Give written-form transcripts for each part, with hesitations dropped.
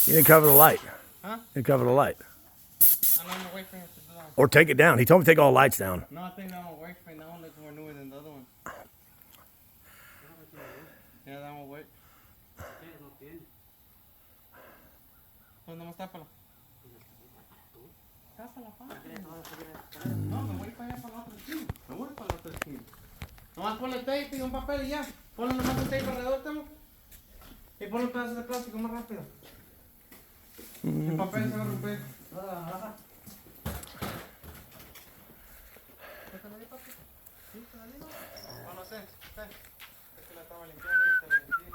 You didn't cover the light. Huh? You didn't cover the light. I'm gonna wait for him to do that. Or take it down. He told me to take all the lights down. No, I think that one works fine. That one looks more newer than the other one. Yeah, that one works. Pues nomás tápalo. Tápala, pa. No, me voy para allá para la otra esquina. Me voy para la otra esquina. Nomás ponle tape y un papel y ya. Ponle nomás el tape alrededor, Temo. Y ponle un pedazo de plástico más rápido. El papel se va a romper. No sé, es que la estaba limpiando y se la limpié.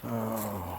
Oh.